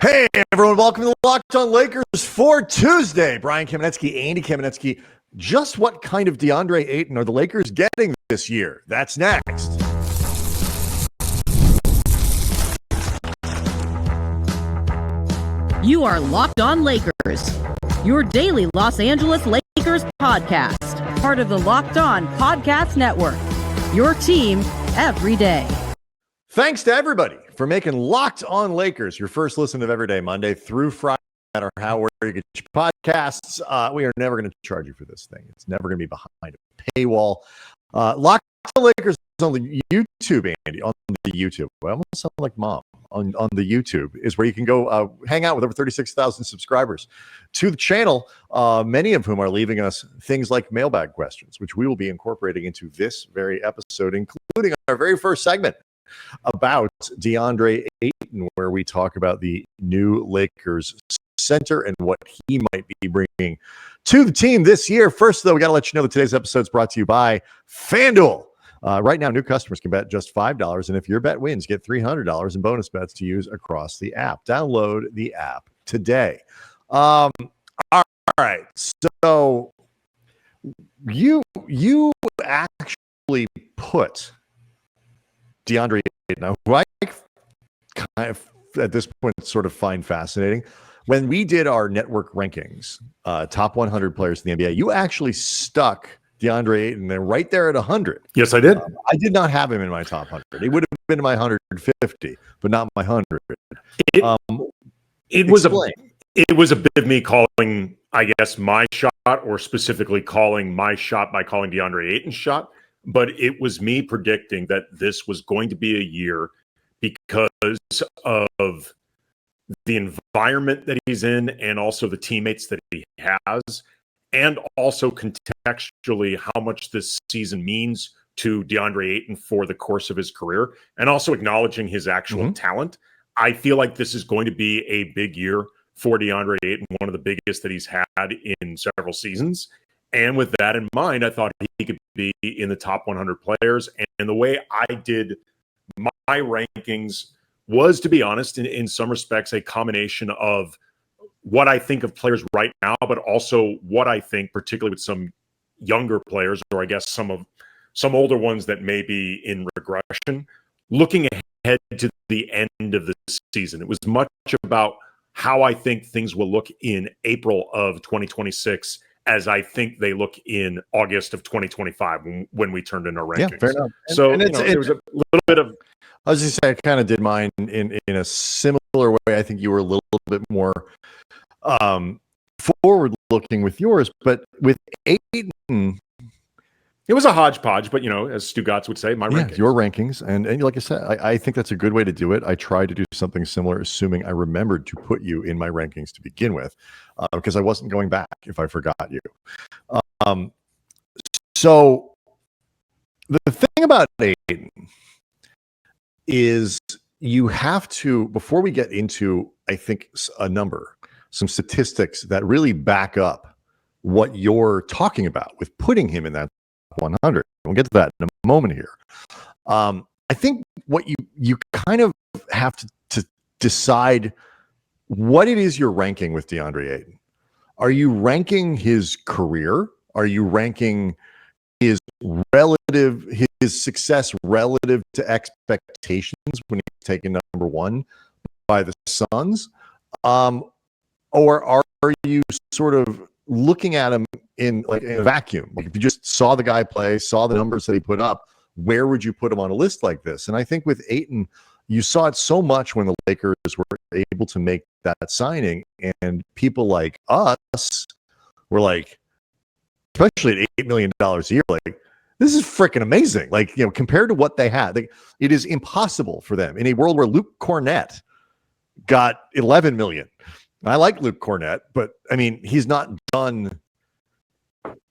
Hey, everyone. Welcome to the Locked On Lakers for Tuesday. Brian Kamenetsky, Andy Kamenetsky. Just what kind of Deandre Ayton are the Lakers getting this year? That's next. You are Locked On Lakers, your daily Los Angeles Lakers podcast, part of the Locked On Podcast Network, your team every day. Thanks to everybody for making Locked On Lakers your first listen of every day, Monday through Friday, no matter where you get your podcasts. We are never going to charge you for this thing. It's never going to be behind a paywall. Locked On Lakers on the YouTube, Andy, on the YouTube. I almost sound like mom. On the YouTube is where you can go hang out with over 36,000 subscribers to the channel, many of whom are leaving us things like mailbag questions, which we will be incorporating into this very episode, including our very first segment about Deandre Ayton, where we talk about the new Lakers center and what he might be bringing to the team this year. First, though, we got to let you know that today's episode is brought to you by FanDuel. Right now, new customers can bet just $5, and if your bet wins, get $300 in bonus bets to use across the app. Download the app today. All right, so you actually put Deandre Ayton, who I kind of at this point sort of find fascinating. When we did our network rankings, top 100 players in the NBA, you actually stuck Deandre Ayton there right there at 100. Yes, I did. I did not have him in my top 100. He would have been in my 150, but not my 100. It was a bit of me calling, I guess, my shot, or specifically calling my shot by calling Deandre Ayton's shot. But it was me predicting that this was going to be a year because of the environment that he's in and also the teammates that he has, and also contextually how much this season means to Deandre Ayton for the course of his career, and also acknowledging his actual talent. I feel like this is going to be a big year for Deandre Ayton, one of the biggest that he's had in several seasons. And with that in mind, I thought he could be in the top 100 players. And the way I did my rankings was, to be honest, in some respects, a combination of what I think of players right now, but also what I think, particularly with some younger players, or I guess some older ones that may be in regression, looking ahead to the end of the season. It was much about how I think things will look in April of 2026 as I think they look in August of 2025 when we turned in our rankings. Yeah, fair enough. So there was a little bit of... I was just saying, I kind of did mine in a similar way. I think you were a little bit more forward-looking with yours, but with Ayton... It was a hodgepodge, but, as Stu Gatz would say, my rankings. Your rankings. And like I said, I think that's a good way to do it. I tried to do something similar, assuming I remembered to put you in my rankings to begin with, because I wasn't going back if I forgot you. So the thing about Ayton is you have to, before we get into, I think, some statistics that really back up what you're talking about with putting him in that 100. We'll get to that in a moment here. I think what you kind of have to decide what it is you're ranking with Deandre Ayton. Are you ranking his career? Are you ranking his success relative to expectations when he's taken number one by the Suns? Or are you sort of looking at him in a vacuum? Like, if you just saw the guy play, saw the numbers that he put up, where would you put him on a list like this? And I think with Ayton, you saw it so much when the Lakers were able to make that signing, and people like us were like, especially at $8 million a year, like, this is freaking amazing. Like, compared to what they had, it is impossible for them in a world where Luke Cornett got $11 million. I like Luke Cornett, but I mean, he's not done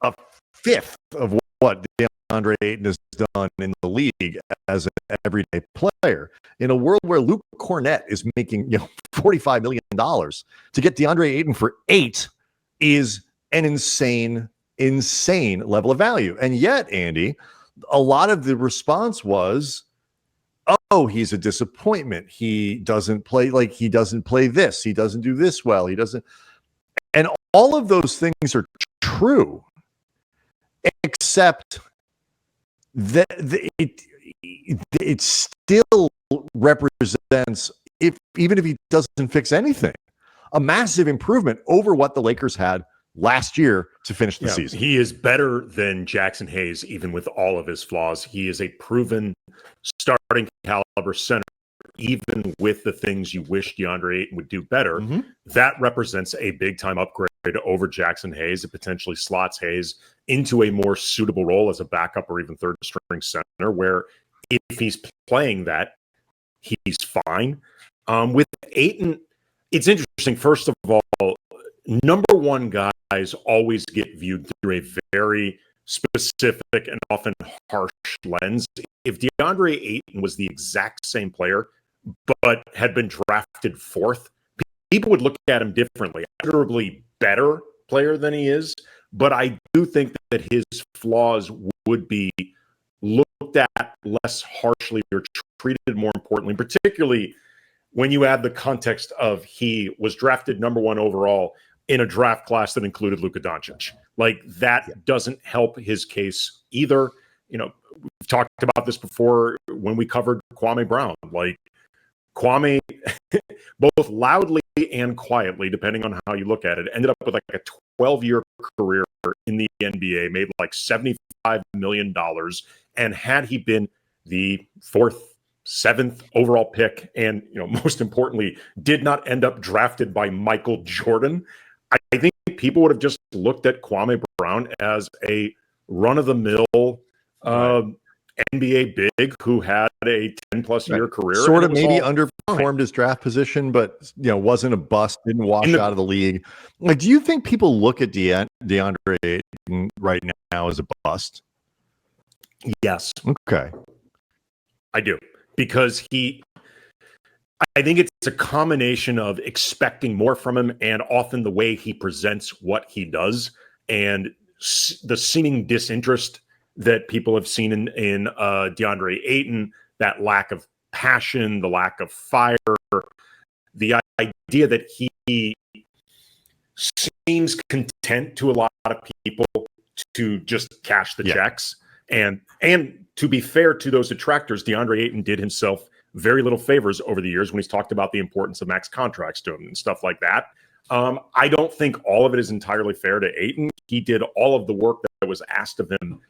a fifth of what Deandre Ayton has done in the league as an everyday player. In a world where Luke Cornett is making $45 million, to get Deandre Ayton for $8 million is an insane level of value. And yet, Andy, a lot of the response was, he's a disappointment. He doesn't play this. He doesn't do this well. He doesn't. And all of those things are true, except that it still represents, even if he doesn't fix anything, a massive improvement over what the Lakers had last year to finish the season. He is better than Jaxson Hayes, even with all of his flaws. He is a proven starting caliber center, even with the things you wish DeAndre Ayton would do better. Mm-hmm. That represents a big time upgrade over Jaxson Hayes. It potentially slots Hayes into a more suitable role as a backup or even third string center, where if he's playing that, he's fine. With Ayton, it's interesting. First of all, number one guys always get viewed through a very specific and often harsh lens. If DeAndre Ayton was the exact same player, but had been drafted fourth, people would look at him differently. Arguably better player than he is, but I do think that his flaws would be looked at less harshly or treated more importantly, particularly when you add the context of he was drafted number one overall in a draft class that included Luka Dončić. Like, that doesn't help his case either. You know, we've talked about this before when we covered Kwame Brown. Like, Kwame, both loudly and quietly, depending on how you look at it, ended up with like a 12-year career in the NBA, made like $75 million. And had he been the fourth, seventh overall pick, and, you know, most importantly, did not end up drafted by Michael Jordan, I think people would have just looked at Kwame Brown as a run-of-the-mill NBA big who had a 10-plus year career. Sort of maybe underperformed his draft position, but, you know, wasn't a bust, didn't wash out of the league. Like, do you think people look at DeAndre Ayton right now as a bust? Yes. Okay. I do. Because I think it's a combination of expecting more from him and often the way he presents what he does and the seeming disinterest that people have seen in DeAndre Ayton, that lack of passion, the lack of fire, the idea that he seems content to a lot of people to just cash the checks. And to be fair to those detractors, DeAndre Ayton did himself very little favors over the years when he's talked about the importance of max contracts to him and stuff like that. I don't think all of it is entirely fair to Ayton. He did all of the work that was asked of him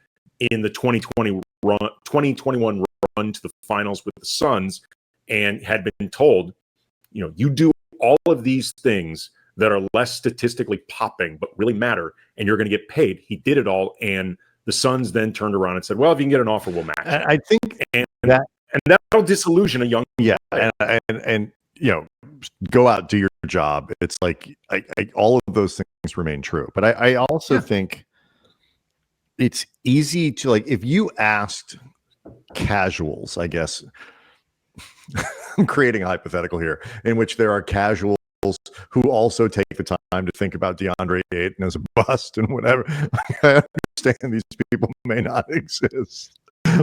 in the 2021 run to the finals with the Suns, and had been told, you know, you do all of these things that are less statistically popping but really matter, and you're going to get paid. He did it all, and the Suns then turned around and said, well, if you can get an offer, we'll match. I think that'll disillusion a young player. And you know, go out, do your job. It's like all of those things remain true. But I also think it's easy to, like, if you asked casuals, I guess, I'm creating a hypothetical here in which there are casuals who also take the time to think about DeAndre Ayton as a bust and whatever. I understand these people may not exist.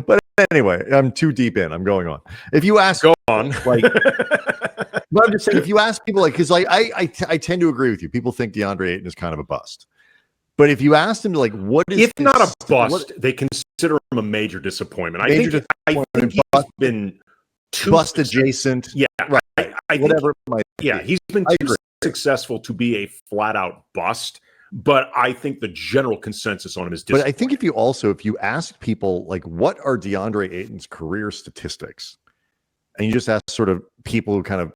But anyway, I'm too deep in. I'm going on. If you ask, go on. Like, but I'm just saying, if you ask people, like, because like I tend to agree with you. People think DeAndre Ayton is kind of a bust. But if you ask them, like, what is, if not a bust, they consider him a major disappointment. I think he's been too bust adjacent. Yeah, right. Whatever it might be. He's been too successful to be a flat out bust. But I think the general consensus on him is disappointing. But I think if you ask people, like, what are DeAndre Ayton's career statistics, and you just ask sort of people who kind of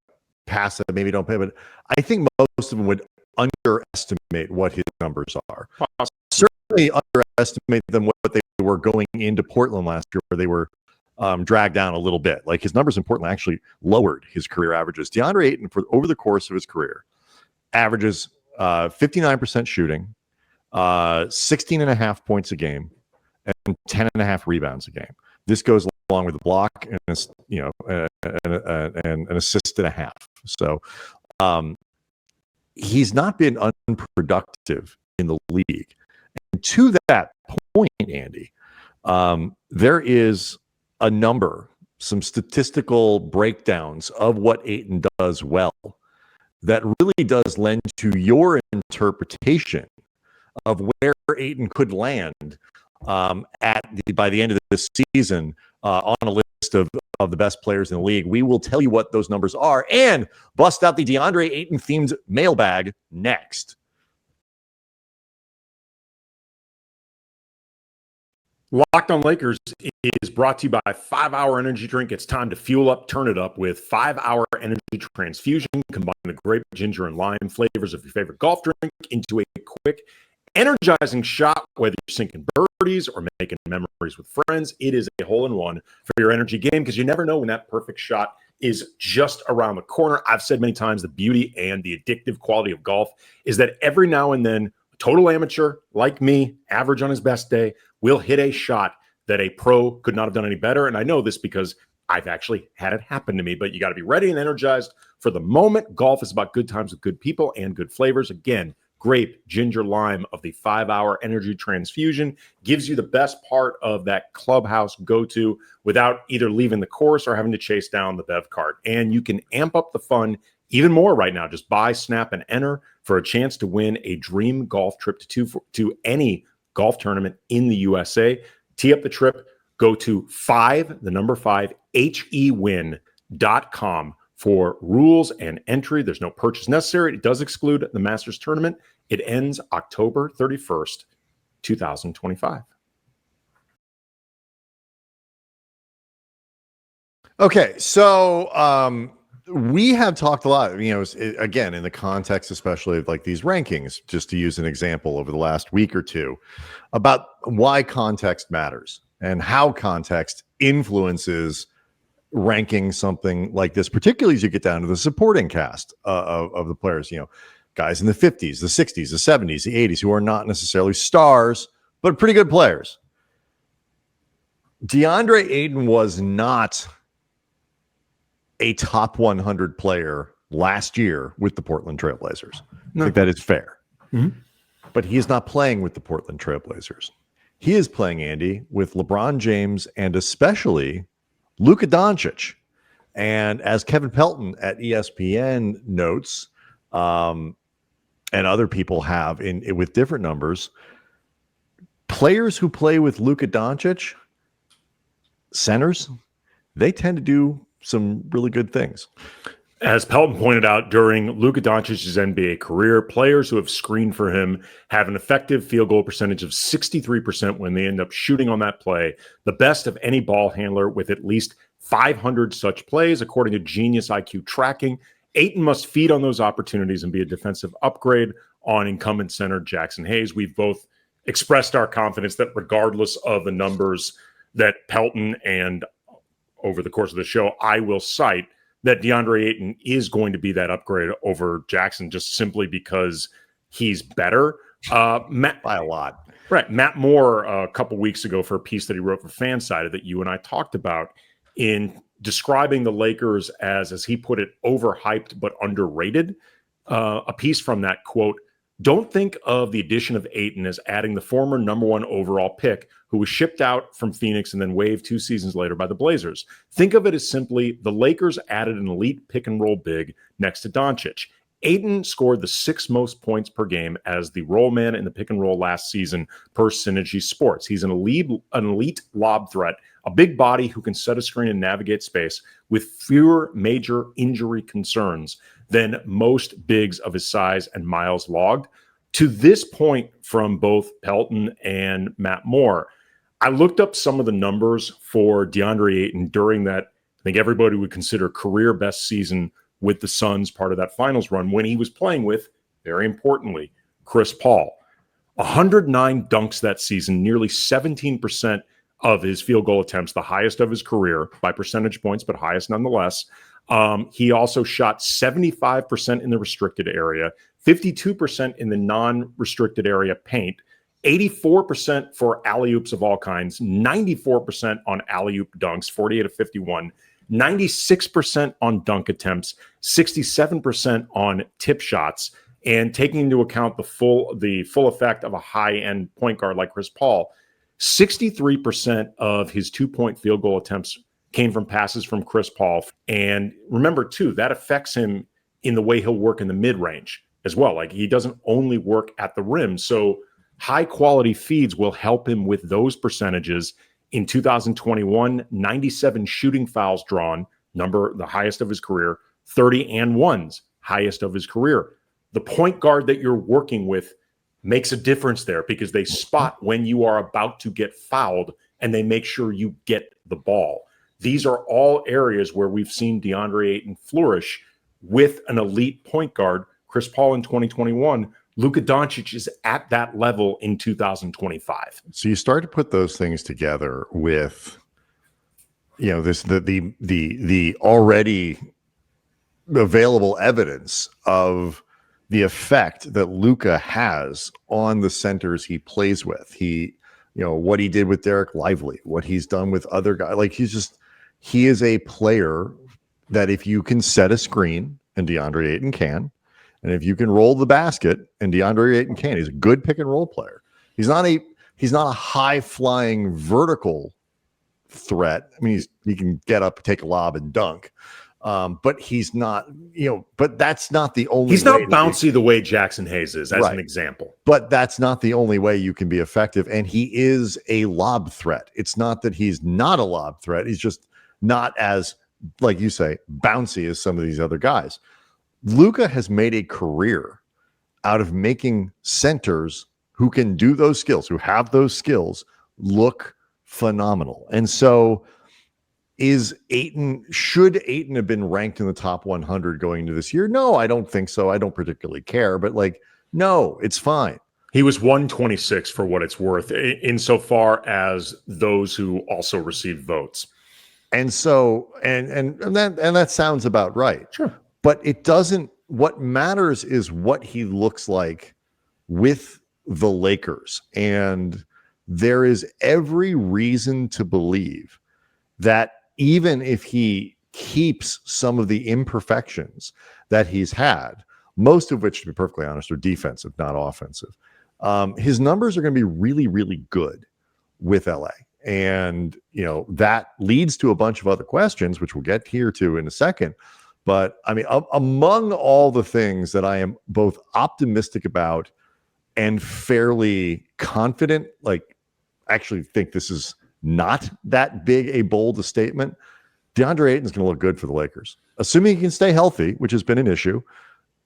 pass it, maybe don't pay, but I think most of them would underestimate what his numbers are. Certainly underestimate them what they were going into Portland last year, where they were dragged down a little bit. Like, his numbers in Portland actually lowered his career averages. DeAndre Ayton, over the course of his career, averages 59% shooting, 16.5 points a game, and 10.5 rebounds a game. This goes along with the block and an assist and a half. So he's not been unproductive in the league. And to that point, Andy, there is a number some statistical breakdowns of what Ayton does well that really does lend to your interpretation of where Ayton could land by the end of this season on a list of the best players in the league. We will tell you what those numbers are and bust out the Deandre Ayton themed mailbag next. Locked on Lakers is brought to you by 5 Hour Energy Drink. It's time to fuel up, turn it up with 5 Hour Energy Transfusion. Combine the grape, ginger, and lime flavors of your favorite golf drink into a quick, energizing shot. Whether you're sinking birdies or making memories with friends, it is a hole-in-one for your energy game because you never know when that perfect shot is just around the corner. I've said many times the beauty and the addictive quality of golf is that every now and then, a total amateur like me, average on his best day, will hit a shot that a pro could not have done any better. And I know this because I've actually had it happen to me, but you got to be ready and energized for the moment. Golf is about good times with good people and good flavors. Again, grape, ginger, lime of the 5 Hour Energy Transfusion gives you the best part of that clubhouse go-to without either leaving the course or having to chase down the bev cart. And you can amp up the fun even more right now. Just buy, snap, and enter for a chance to win a dream golf trip to any golf tournament in the USA. Tee up the trip. Go to 5, the number 5, hewin.com for rules and entry. There's no purchase necessary. It does exclude the Masters tournament. It ends October 31st, 2025. Okay, so we have talked a lot, again, in the context, especially of like these rankings, just to use an example over the last week or two, about why context matters and how context influences ranking something like this, particularly as you get down to the supporting cast of the players, guys in the 50s, the 60s, the 70s, the 80s, who are not necessarily stars, but pretty good players. Deandre Ayton was not a top 100 player last year with the Portland Trailblazers. No. I think that is fair. Mm-hmm. But he is not playing with the Portland Trailblazers. He is playing, Andy, with LeBron James and especially Luka Dončić. And as Kevin Pelton at ESPN notes, and other people have with different numbers, players who play with Luka Dončić, centers, they tend to do some really good things. As Pelton pointed out, during Luka Dončić's NBA career, players who have screened for him have an effective field goal percentage of 63% when they end up shooting on that play, the best of any ball handler with at least 500 such plays, according to Genius IQ tracking. Ayton must feed on those opportunities and be a defensive upgrade on incumbent center Jaxson Hayes. We've both expressed our confidence that regardless of the numbers that Pelton and over the course of the show I will cite, that Deandre Ayton is going to be that upgrade over Jaxson just simply because he's better. By a lot. Right. Matt Moore, a couple weeks ago for a piece that he wrote for Fansided that you and I talked about in describing the Lakers as he put it, overhyped but underrated. A piece from that quote, "Don't think of the addition of Ayton as adding the former number 1 overall pick who was shipped out from Phoenix and then waived 2 seasons later by the Blazers. Think of it as simply the Lakers added an elite pick and roll big next to Dončić. Ayton scored the 6th most points per game as the roll man in the pick and roll last season per Synergy Sports. He's an elite lob threat, a big body who can set a screen and navigate space with fewer major injury concerns than most bigs of his size and miles logged." To this point from both Pelton and Matt Moore, I looked up some of the numbers for Deandre Ayton during that, I think everybody would consider career best season with the Suns, part of that finals run, when he was playing with, very importantly, Chris Paul. 109 dunks that season, nearly 17% of his field goal attempts, the highest of his career by percentage points, but highest nonetheless. He also shot 75% in the restricted area, 52% in the non-restricted area paint, 84% for alley-oops of all kinds, 94% on alley-oop dunks, 48 of 51, 96% on dunk attempts, 67% on tip shots, and taking into account the full effect of a high-end point guard like Chris Paul, 63% of his 2-point field goal attempts came from passes from Chris Paul. And remember, too, that affects him in the way he'll work in the mid-range as well. Like, he doesn't only work at the rim. So high-quality feeds will help him with those percentages. In 2021, 97 shooting fouls drawn, the highest of his career, 30 and ones, highest of his career. The point guard that you're working with makes a difference there because they spot when you are about to get fouled and they make sure you get the ball. These are all areas where we've seen Deandre Ayton flourish with an elite point guard. Chris Paul in 2021, Luka Dončić is at that level in 2025. So you start to put those things together with, the already available evidence of the effect that Luka has on the centers he plays with. What he did with Derek Lively, what he's done with other guys. Like, he is a player that if you can set a screen, and DeAndre Ayton can, and if you can roll the basket, and DeAndre Ayton can, he's a good pick and roll player. He's not a high flying vertical threat. I mean, he can get up, take a lob, and dunk. But he's not, but that's not the only. He's not bouncy the way Jaxson Hayes is, as right. an example. But that's not the only way you can be effective. And he is a lob threat. It's not that he's not a lob threat. He's just not as, like you say, bouncy as some of these other guys. Luka has made a career out of making centers who can do those skills, who have those skills, look phenomenal. And so should Ayton have been ranked in the top 100 going into this year? No, I don't think so. I don't particularly care, but no, it's fine. He was 126 for what it's worth, insofar as those who also received votes. And so, and that sounds about right. Sure. But it doesn't, what matters is what he looks like with the Lakers. And there is every reason to believe that even if he keeps some of the imperfections that he's had, most of which, to be perfectly honest, are defensive, not offensive, his numbers are going to be really, really good with LA. And, that leads to a bunch of other questions, which we'll get here to in a second. But I mean, among all the things that I am both optimistic about and fairly confident, actually think this is not that big a bold a statement, DeAndre Ayton's going to look good for the Lakers. Assuming he can stay healthy, which has been an issue.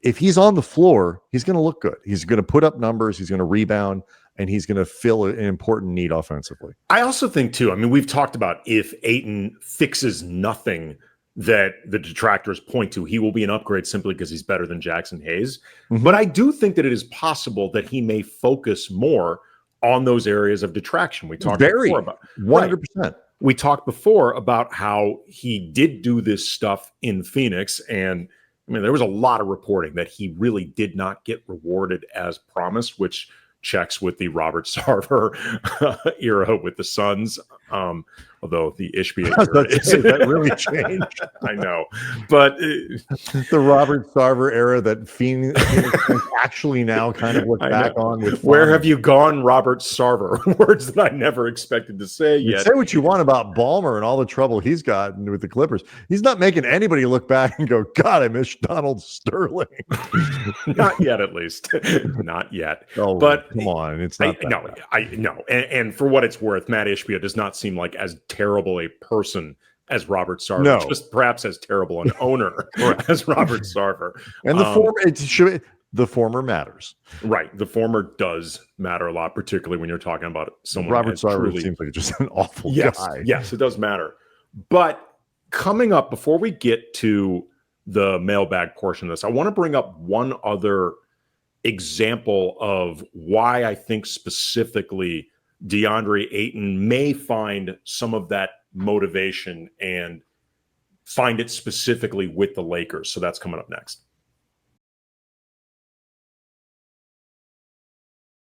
If he's on the floor, he's going to look good. He's going to put up numbers. He's going to rebound, and he's going to fill an important need offensively. I also think, too, I mean, we've talked about if Ayton fixes nothing that the detractors point to, he will be an upgrade simply because he's better than Jaxson Hayes. Mm-hmm. But I do think that it is possible that he may focus more on those areas of detraction. We talked before about 100%. Right. We talked before about how he did do this stuff in Phoenix, and I mean, there was a lot of reporting that he really did not get rewarded as promised, which checks with the Robert Sarver era with the Suns. Although the Ishbia era that really changed. I know, but the Robert Sarver era that Phoenix actually now kind of look back on with. Where have you gone, Robert Sarver? Words that I never expected to say yet. Say what you want about Ballmer and all the trouble he's gotten with the Clippers. He's not making anybody look back and go, God, I miss Donald Sterling. Not yet, at least. Not yet. Oh, but come on, it's not. I know. And for what it's worth, Matt Ishbia does not seem like as terrible a person as Robert Sarver. No. Just perhaps as terrible an owner as Robert Sarver. And the former matters. Right. The former does matter a lot, particularly when you're talking about someone. Robert Sarver seems like just an awful guy. Yes, it does matter. But coming up, before we get to the mailbag portion of this, I want to bring up one other example of why I think specifically DeAndre Ayton may find some of that motivation and find it specifically with the Lakers. So that's coming up next.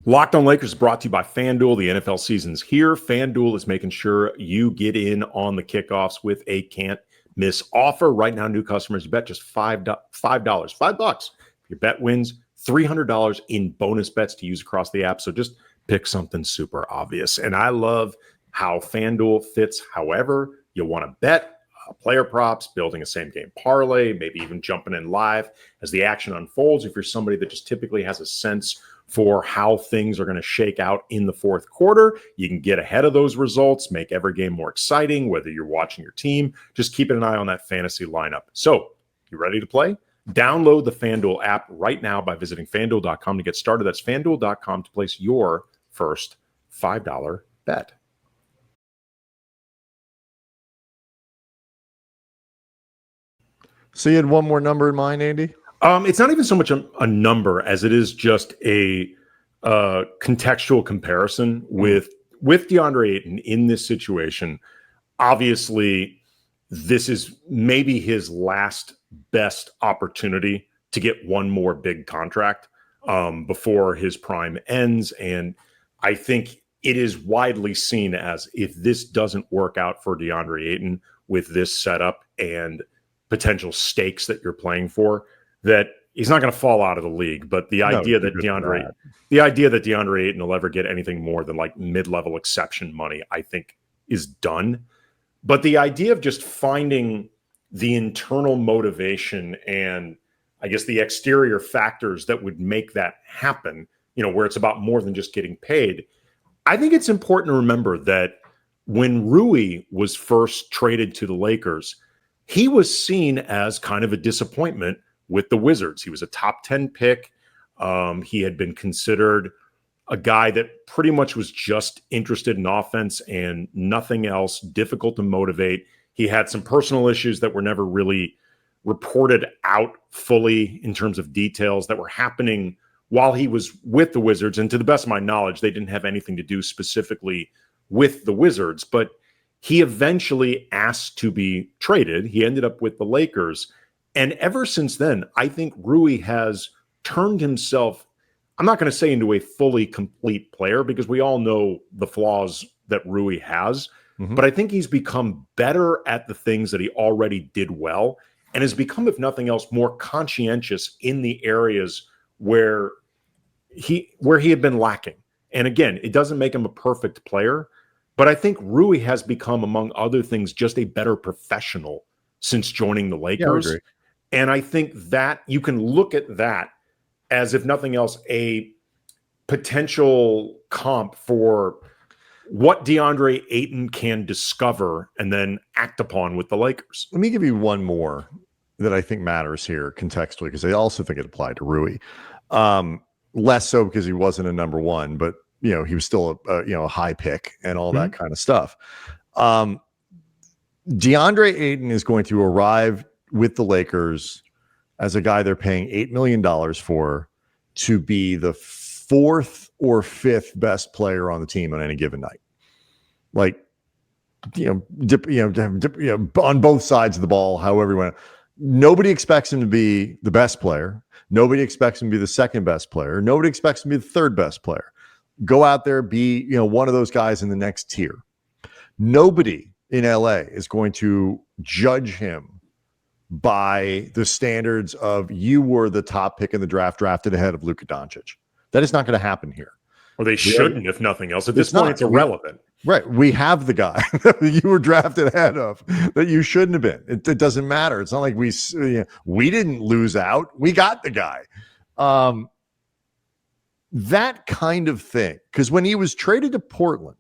Locked on Lakers is brought to you by FanDuel. The NFL season's here. FanDuel is making sure you get in on the kickoffs with a can't-miss offer. Right now, new customers, you bet just $5. If your bet wins, $300 in bonus bets to use across the app. So just pick something super obvious. And I love how FanDuel fits however you want to bet player props, building a same game parlay, maybe even jumping in live as the action unfolds. If you're somebody that just typically has a sense for how things are going to shake out in the fourth quarter, you can get ahead of those results, make every game more exciting, whether you're watching your team, just keeping an eye on that fantasy lineup. So, you ready to play? Download the FanDuel app right now by visiting FanDuel.com to get started. That's FanDuel.com to place your first $5 bet. So you had one more number in mind, Andy? It's not even so much a number as it is just a contextual comparison with DeAndre Ayton in this situation. Obviously, this is maybe his last best opportunity to get one more big contract before his prime ends. And I think it is widely seen as, if this doesn't work out for DeAndre Ayton with this setup and potential stakes that you're playing for, that he's not going to fall out of the league. But the idea that DeAndre Ayton will ever get anything more than like mid-level exception money, I think is done. But the idea of just finding the internal motivation and I guess the exterior factors that would make that happen, where it's about more than just getting paid. I think it's important to remember that when Rui was first traded to the Lakers, he was seen as kind of a disappointment with the Wizards. He was a top 10 pick. He had been considered a guy that pretty much was just interested in offense and nothing else, difficult to motivate. He had some personal issues that were never really reported out fully in terms of details that were happening while he was with the Wizards. And to the best of my knowledge, they didn't have anything to do specifically with the Wizards, but he eventually asked to be traded. He ended up with the Lakers. And ever since then, I think Rui has turned himself, I'm not going to say into a fully complete player because we all know the flaws that Rui has, but I think he's become better at the things that he already did well and has become, if nothing else, more conscientious in the areas where he had been lacking. And again, it doesn't make him a perfect player, but I think Rui has become, among other things, just a better professional since joining the Lakers. Yeah, I agree. And I think that you can look at that as, if nothing else, a potential comp for what DeAndre Ayton can discover and then act upon with the Lakers. Let me give you one more that I think matters here contextually, because I also think it applied to Rui. Less so because he wasn't a number one, but he was still a high pick and all that kind of stuff. DeAndre Ayton is going to arrive with the Lakers as a guy they're paying $8 million for to be the fourth or fifth best player on the team on any given night. Like, on both sides of the ball, however you want. Nobody expects him to be the best player. Nobody expects him to be the second best player. Nobody expects him to be the third best player. Go out there, be one of those guys in the next tier. Nobody in LA is going to judge him by the standards of, you were the top pick in the draft, drafted ahead of Luka Dončić. That is not going to happen here. Or they shouldn't, if nothing else. At this point, it's irrelevant. Right. We have the guy that you were drafted ahead of that you shouldn't have been. It doesn't matter. It's not like we didn't lose out. We got the guy. That kind of thing. Because when he was traded to Portland,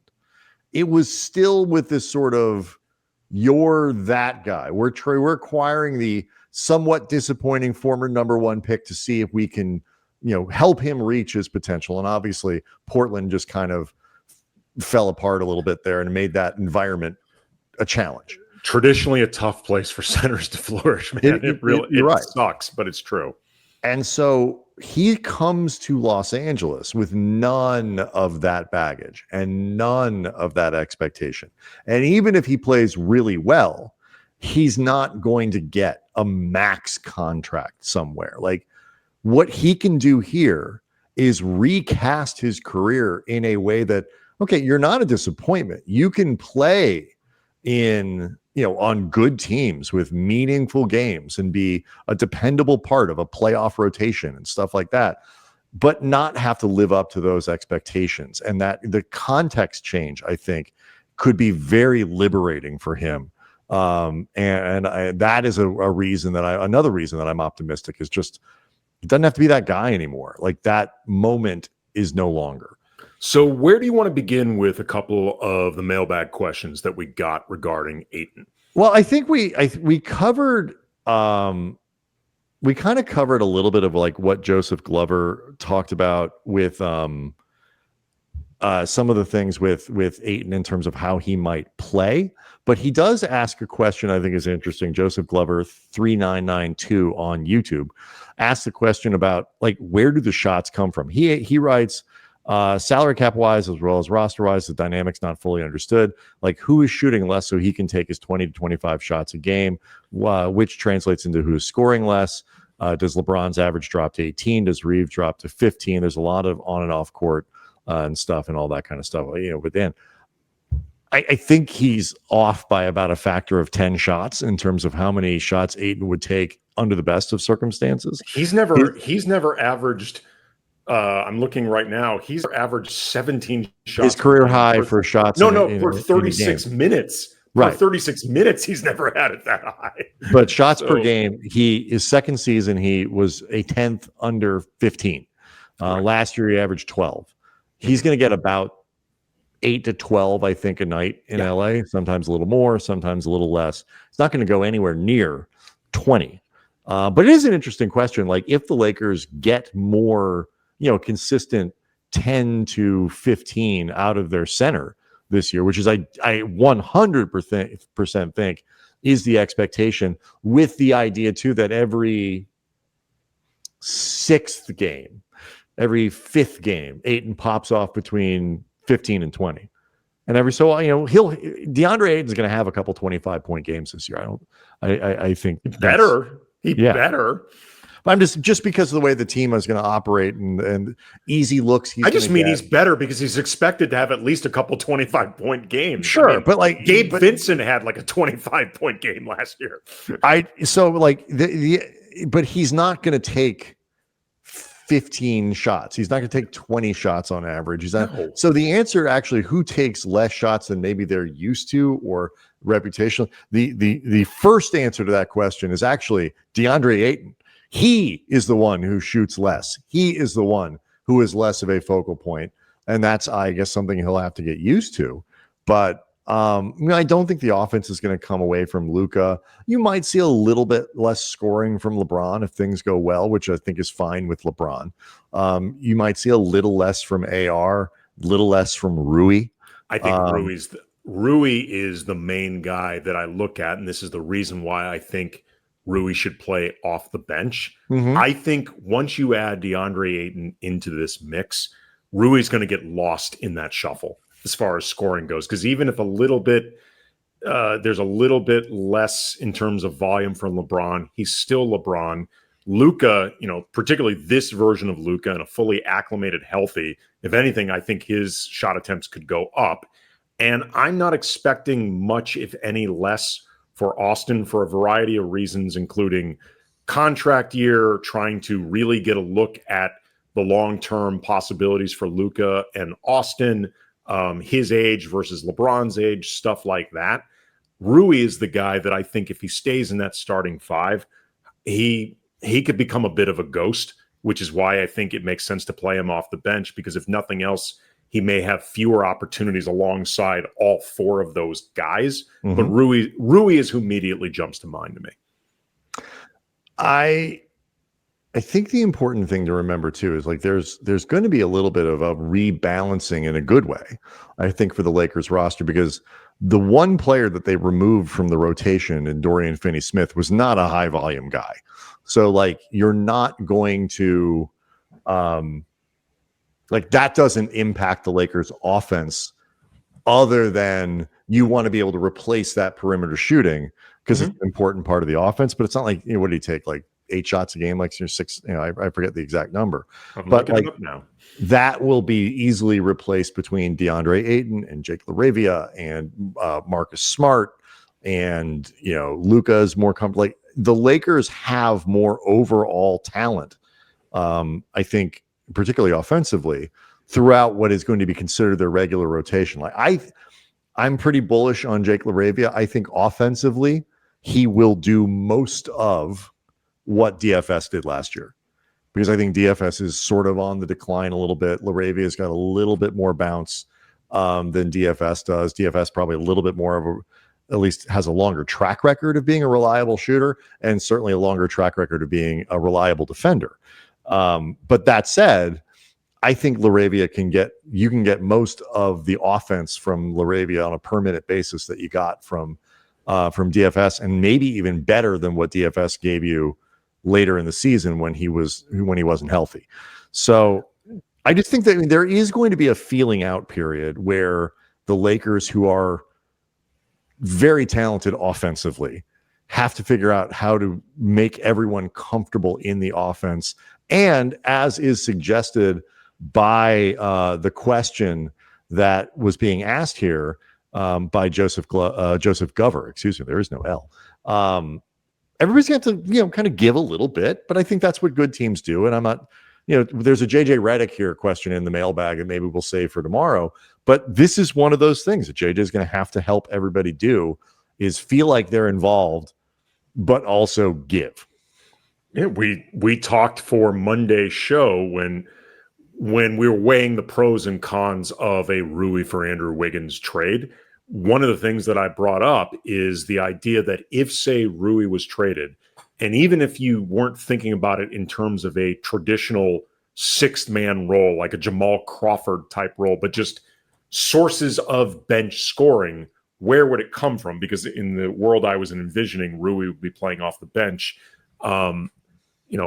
it was still with this sort of, you're that guy. We're acquiring the somewhat disappointing former number one pick to see if we can, help him reach his potential. And obviously, Portland just kind of fell apart a little bit there and made that environment a challenge. Traditionally a tough place for centers to flourish, man. It sucks, but it's true. And so he comes to Los Angeles with none of that baggage and none of that expectation. And even if he plays really well, he's not going to get a max contract somewhere. Like, what he can do here is recast his career in a way that, okay, you're not a disappointment. You can play in, on good teams with meaningful games and be a dependable part of a playoff rotation and stuff like that, but not have to live up to those expectations. And that the context change, I think, could be very liberating for him That is another reason that I'm optimistic is just it doesn't have to be that guy anymore. Like that moment is no longer. So where do you want to begin with a couple of the mailbag questions that we got regarding Ayton? Well, I think we covered we kind of covered a little bit of like what Joseph Glover talked about with some of the things with Ayton in terms of how he might play. But he does ask a question I think is interesting. Joseph Glover 3992 on YouTube asked the question about like where do the shots come from? He writes salary cap wise as well as roster wise, the dynamics not fully understood. Like who is shooting less so he can take his 20 to 25 shots a game, which translates into who is scoring less. Does LeBron's average drop to 18? Does Reeves drop to 15? There's a lot of on and off court and stuff and all that kind of stuff. But then I think he's off by about a factor of 10 shots in terms of how many shots Ayton would take under the best of circumstances. He's never averaged. I'm looking right now. He's averaged 17 shots. His career high for shots. For 36 minutes. Right. For 36 minutes, he's never had it that high. But shots per game, his second season, he was a 10th under 15. Last year, he averaged 12. He's going to get about 8 to 12, I think, a night in LA. Sometimes a little more, sometimes a little less. It's not going to go anywhere near 20. But it is an interesting question. Like if the Lakers get more consistent 10 to 15 out of their center this year, which is I 100% think is the expectation, with the idea too that every sixth game, every fifth game, Ayton pops off between 15 and 20. And every so DeAndre Ayton's going to have a couple 25-point games this year. I think better. He better. I'm just because of the way the team is going to operate and easy looks. He's better because he's expected to have at least a couple 25-point games. Sure, but like Gabe Vincent had like a 25-point game last year. But he's not going to take 15 shots. He's not going to take 20 shots on average. So the answer actually, who takes less shots than maybe they're used to or reputational? The first answer to that question is actually DeAndre Ayton. He is the one who shoots less. He is the one who is less of a focal point. And that's, I guess, something he'll have to get used to. But I don't think the offense is going to come away from Luka. You might see a little bit less scoring from LeBron if things go well, which I think is fine with LeBron. You might see a little less from AR, little less from Rui. I think Rui is the main guy that I look at, and this is the reason why I think Rui should play off the bench. Mm-hmm. I think once you add DeAndre Ayton into this mix, Rui's going to get lost in that shuffle as far as scoring goes. Because even if there's a little bit less in terms of volume from LeBron, he's still LeBron. Luka, particularly this version of Luka and a fully acclimated, healthy, if anything, I think his shot attempts could go up. And I'm not expecting much, if any, less for Austin for a variety of reasons, including contract year, trying to really get a look at the long-term possibilities for Luka and Austin, his age versus LeBron's age, stuff like that. Rui is the guy that I think if he stays in that starting five, he could become a bit of a ghost, which is why I think it makes sense to play him off the bench, because if nothing else, he may have fewer opportunities alongside all four of those guys. Mm-hmm. But Rui is who immediately jumps to mind to me. I think the important thing to remember too is like there's going to be a little bit of a rebalancing in a good way, I think, for the Lakers roster, because the one player that they removed from the rotation in Dorian Finney-Smith was not a high volume guy. So like you're not going to that doesn't impact the Lakers offense other than you want to be able to replace that perimeter shooting because it's an important part of the offense. But it's not like, what do you take? Like 8 shots a game, like you're 6, I forget the exact number. But like now, that will be easily replaced between DeAndre Ayton and Jake LaRavia and Marcus Smart and, Luka is more comfortable. Like the Lakers have more overall talent. I think, particularly offensively, throughout what is going to be considered their regular rotation. Like I'm pretty bullish on Jake LaRavia. I think offensively, he will do most of what DFS did last year, because I think DFS is sort of on the decline a little bit. LaRavia's got a little bit more bounce than DFS does. DFS probably a little bit more of at least has a longer track record of being a reliable shooter, and certainly a longer track record of being a reliable defender. But that said, I think you can get most of the offense from LaRavia on a per minute basis that you got from DFS, and maybe even better than what DFS gave you later in the season when he wasn't healthy. So I just think that there is going to be a feeling out period where the Lakers, who are very talented offensively, have to figure out how to make everyone comfortable in the offense. And as is suggested by the question that was being asked here by Joseph Gover, excuse me, there is no L. Everybody's going to have to, kind of give a little bit, but I think that's what good teams do. And I'm not, there's a JJ Redick here question in the mailbag, and maybe we'll save for tomorrow. But this is one of those things that JJ is going to have to help everybody do, is feel like they're involved, but also give. Yeah, we talked for Monday's show when we were weighing the pros and cons of a Rui for Andrew Wiggins trade. One of the things that I brought up is the idea that if, say, Rui was traded, and even if you weren't thinking about it in terms of a traditional sixth man role, like a Jamal Crawford type role, but just sources of bench scoring, where would it come from? Because in the world I was envisioning, Rui would be playing off the bench.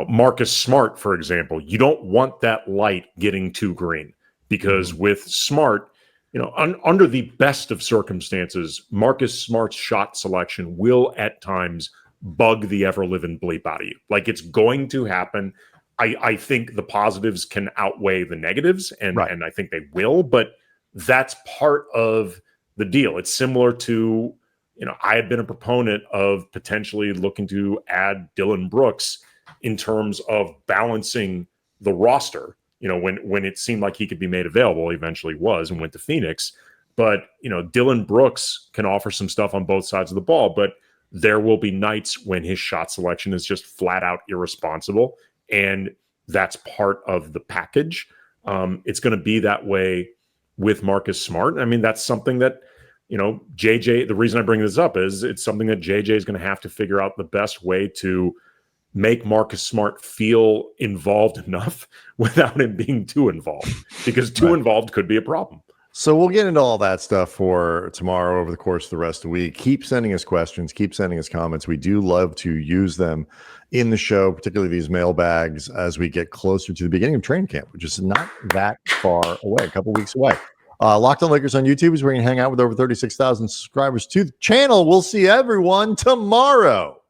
Marcus Smart, for example, you don't want that light getting too green, because with Smart, under the best of circumstances, Marcus Smart's shot selection will at times bug the ever-living bleep out of you. Like, it's going to happen. I think the positives can outweigh the negatives, and I think they will, but that's part of the deal. It's similar to, I had been a proponent of potentially looking to add Dylan Brooks in terms of balancing the roster. When it seemed like he could be made available, he eventually was and went to Phoenix. But, Dylan Brooks can offer some stuff on both sides of the ball, but there will be nights when his shot selection is just flat out irresponsible. And that's part of the package. It's going to be that way with Marcus Smart. I mean, that's something that, JJ, the reason I bring this up is it's something that JJ is going to have to figure out the best way to make Marcus Smart feel involved enough without him being too involved, because too involved could be a problem. So we'll get into all that stuff for tomorrow over the course of the rest of the week. Keep sending us questions. Keep sending us comments. We do love to use them in the show, particularly these mailbags, as we get closer to the beginning of training camp, which is not that far away, a couple weeks away. Locked on Lakers on YouTube is where you can hang out with over 36,000 subscribers to the channel. We'll see everyone tomorrow.